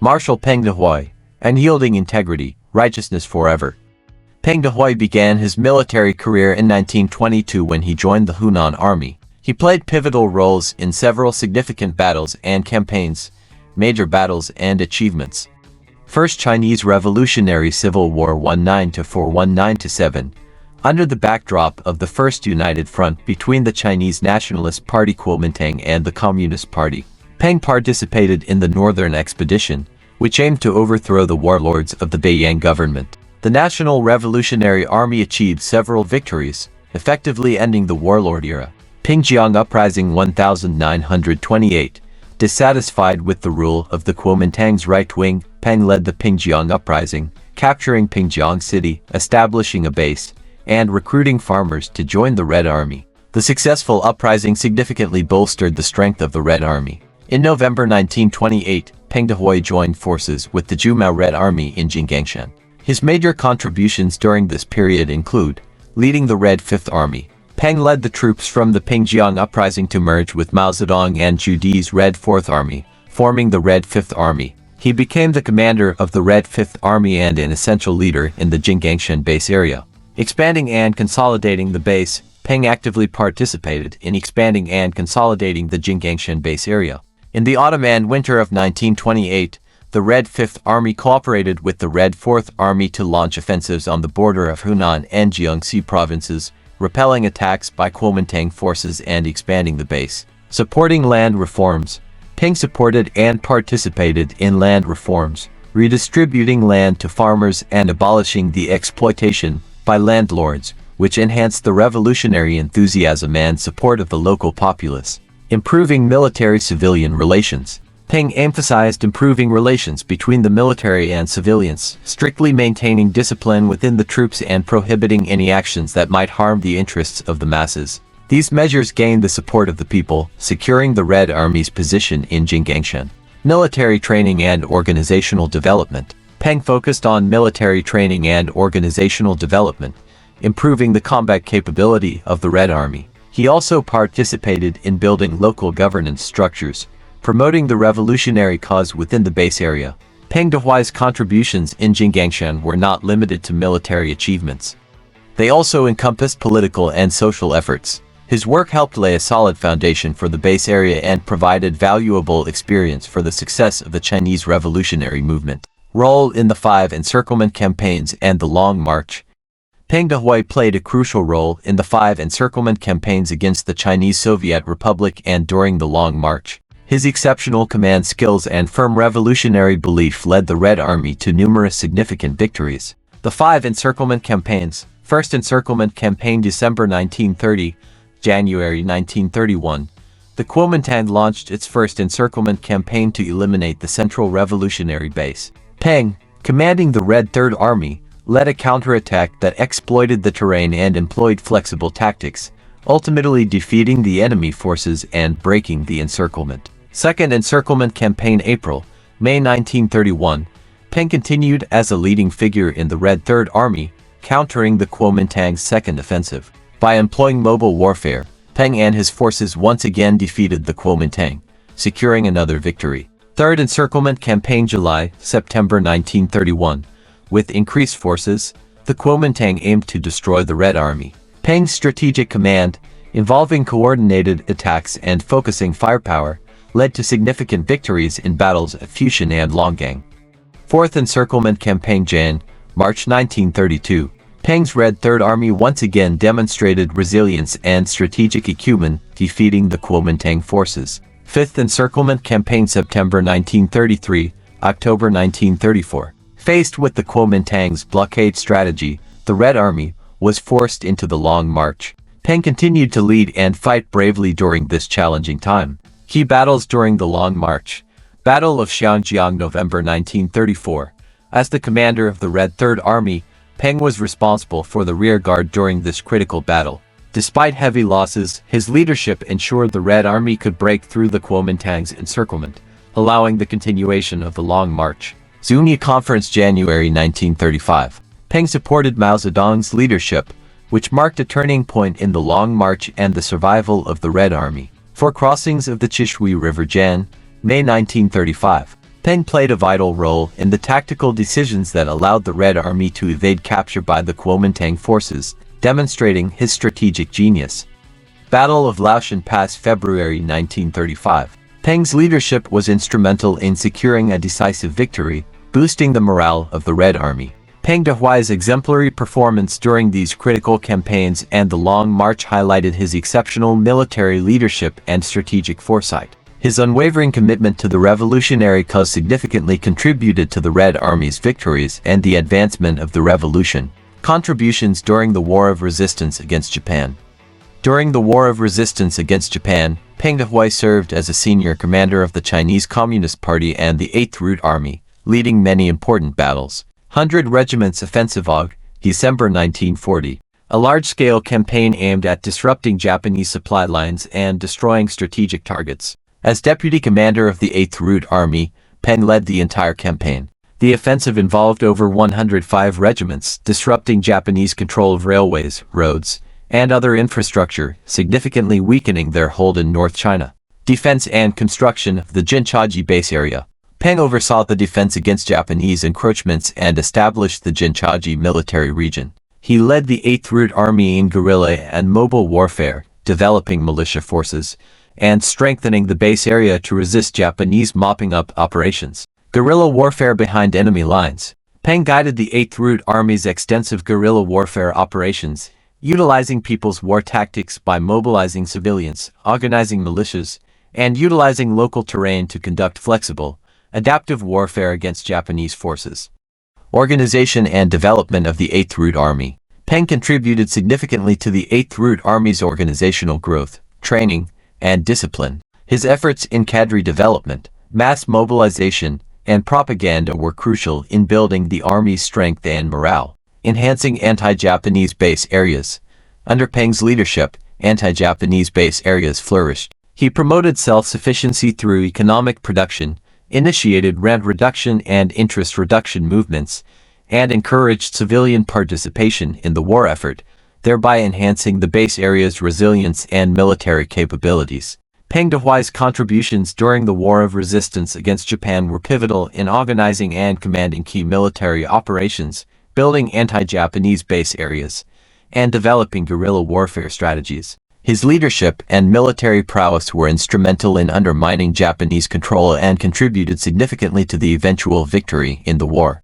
Marshal Peng Dehuai, Unyielding Integrity, Righteousness Forever. Peng Dehuai began his military career in 1922 when he joined the Hunan Army. He played pivotal roles in several significant battles and campaigns, major battles and achievements. First Chinese Revolutionary Civil War 19-4-19-7. Under the backdrop of the First United Front between the Chinese Nationalist Party Kuomintang and the Communist Party, Peng participated in the Northern Expedition, which aimed to overthrow the warlords of the Beiyang government. The National Revolutionary Army achieved several victories, effectively ending the warlord era. Pingjiang Uprising 1928. Dissatisfied with the rule of the Kuomintang's right wing, Peng led the Pingjiang Uprising, capturing Pingjiang City, establishing a base, and recruiting farmers to join the Red Army. The successful uprising significantly bolstered the strength of the Red Army. In November 1928, Peng Dehuai joined forces with the Jumao Red Army in Jinggangshan. His major contributions during this period include leading the Red Fifth Army. Peng led the troops from the Pingjiang Uprising to merge with Mao Zedong and Zhu Di's Red Fourth Army, forming the Red Fifth Army. He became the commander of the Red Fifth Army and an essential leader in the Jinggangshan base area. Expanding and consolidating the base, Peng actively participated in expanding and consolidating the Jinggangshan base area. In the autumn and winter of 1928, the Red Fifth Army cooperated with the Red Fourth Army to launch offensives on the border of Hunan and Jiangxi provinces, repelling attacks by Kuomintang forces and expanding the base. Supporting land reforms. Peng supported and participated in land reforms, redistributing land to farmers and abolishing the exploitation by landlords, which enhanced the revolutionary enthusiasm and support of the local populace. Improving military-civilian relations. Peng emphasized improving relations between the military and civilians, strictly maintaining discipline within the troops and prohibiting any actions that might harm the interests of the masses. These measures gained the support of the people, securing the Red Army's position in Jinggangshan. Military training and organizational development. Peng focused on military training and organizational development, improving the combat capability of the Red Army. He also participated in building local governance structures, promoting the revolutionary cause within the base area. Peng Dehuai's contributions in Jinggangshan were not limited to military achievements. They also encompassed political and social efforts. His work helped lay a solid foundation for the base area and provided valuable experience for the success of the Chinese revolutionary movement. Role in the Five Encirclement Campaigns and the Long March. Peng Dehuai played a crucial role in the Five Encirclement Campaigns against the Chinese Soviet Republic and during the Long March. His exceptional command skills and firm revolutionary belief led the Red Army to numerous significant victories. The Five Encirclement Campaigns. First Encirclement Campaign December 1930, January 1931. The Kuomintang launched its first encirclement campaign to eliminate the Central Revolutionary Base. Peng, commanding the Red Third Army, led a counterattack that exploited the terrain and employed flexible tactics, ultimately defeating the enemy forces and breaking the encirclement. Second Encirclement Campaign April-May 1931, Peng continued as a leading figure in the Red Third Army, countering the Kuomintang's second offensive. By employing mobile warfare, Peng and his forces once again defeated the Kuomintang, securing another victory. Third Encirclement Campaign July-September 1931. With increased forces, the Kuomintang aimed to destroy the Red Army. Peng's strategic command, involving coordinated attacks and focusing firepower, led to significant victories in battles at Fushun and Longgang. Fourth Encirclement Campaign Jan-March 1932. Peng's Red Third Army once again demonstrated resilience and strategic acumen, defeating the Kuomintang forces. Fifth Encirclement Campaign September 1933, October 1934. Faced with the Kuomintang's blockade strategy, the Red Army was forced into the Long March. Peng continued to lead and fight bravely during this challenging time. Key battles during the Long March. Battle of Xiangjiang November 1934. As the commander of the Red Third Army, Peng was responsible for the rearguard during this critical battle. Despite heavy losses, his leadership ensured the Red Army could break through the Kuomintang's encirclement, allowing the continuation of the Long March. Zunyi Conference January 1935. Peng supported Mao Zedong's leadership, which marked a turning point in the Long March and the survival of the Red Army. For crossings of the Chishui River Jan, May 1935. Peng played a vital role in the tactical decisions that allowed the Red Army to evade capture by the Kuomintang forces, demonstrating his strategic genius. Battle of Xiangjiang Pass, February 1935. Peng's leadership was instrumental in securing a decisive victory, boosting the morale of the Red Army. Peng Dehuai's exemplary performance during these critical campaigns and the Long March highlighted his exceptional military leadership and strategic foresight. His unwavering commitment to the revolutionary cause significantly contributed to the Red Army's victories and the advancement of the revolution. Contributions during the War of Resistance against Japan. During the War of Resistance against Japan, Peng Dehuai served as a senior commander of the Chinese Communist Party and the 8th Route Army, leading many important battles. 100 Regiments Offensive Aug, December 1940. A large-scale campaign aimed at disrupting Japanese supply lines and destroying strategic targets. As deputy commander of the 8th Route Army, Peng led the entire campaign. The offensive involved over 105 regiments, disrupting Japanese control of railways, roads, and other infrastructure, significantly weakening their hold in North China. Defense and construction of the Jinchaji base area. Peng oversaw the defense against Japanese encroachments and established the Jinchaji military region. He led the 8th Route Army in guerrilla and mobile warfare, developing militia forces, and strengthening the base area to resist Japanese mopping-up operations. Guerrilla warfare behind enemy lines. Peng guided the 8th Route Army's extensive guerrilla warfare operations, utilizing people's war tactics by mobilizing civilians, organizing militias, and utilizing local terrain to conduct flexible, adaptive warfare against Japanese forces. Organization and development of the 8th Route Army. Peng contributed significantly to the 8th Route Army's organizational growth, training, and discipline. His efforts in cadre development, mass mobilization, and propaganda were crucial in building the Army's strength and morale. Enhancing anti-Japanese base areas. Under Peng's leadership, anti-Japanese base areas flourished. He promoted self-sufficiency through economic production, initiated rent reduction and interest reduction movements, and encouraged civilian participation in the war effort, thereby enhancing the base area's resilience and military capabilities. Peng Dehuai's contributions during the War of Resistance against Japan were pivotal in organizing and commanding key military operations, building anti-Japanese base areas, and developing guerrilla warfare strategies. His leadership and military prowess were instrumental in undermining Japanese control and contributed significantly to the eventual victory in the war.